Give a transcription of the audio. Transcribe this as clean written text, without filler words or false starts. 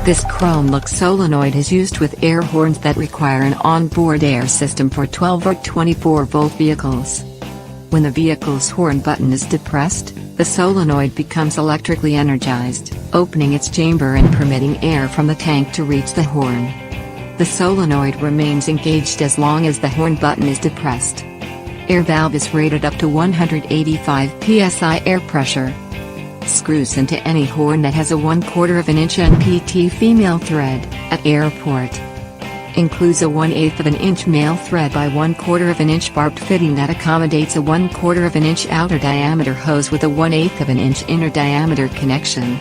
This chrome-look solenoid is used with air horns that require an onboard air system for 12 or 24-volt vehicles. When the vehicle's horn button is depressed, the solenoid becomes electrically energized, opening its chamber and permitting air from the tank to reach the horn. The solenoid remains engaged as long as the horn button is depressed. Air valve is rated up to 185 psi air pressure. Screws into any horn that has a 1/4 inch NPT female thread, at airport. Includes a 1/8 inch male thread by 1/4 inch barbed fitting that accommodates a 1/4 inch outer diameter hose with a 1/8 inch inner diameter connection.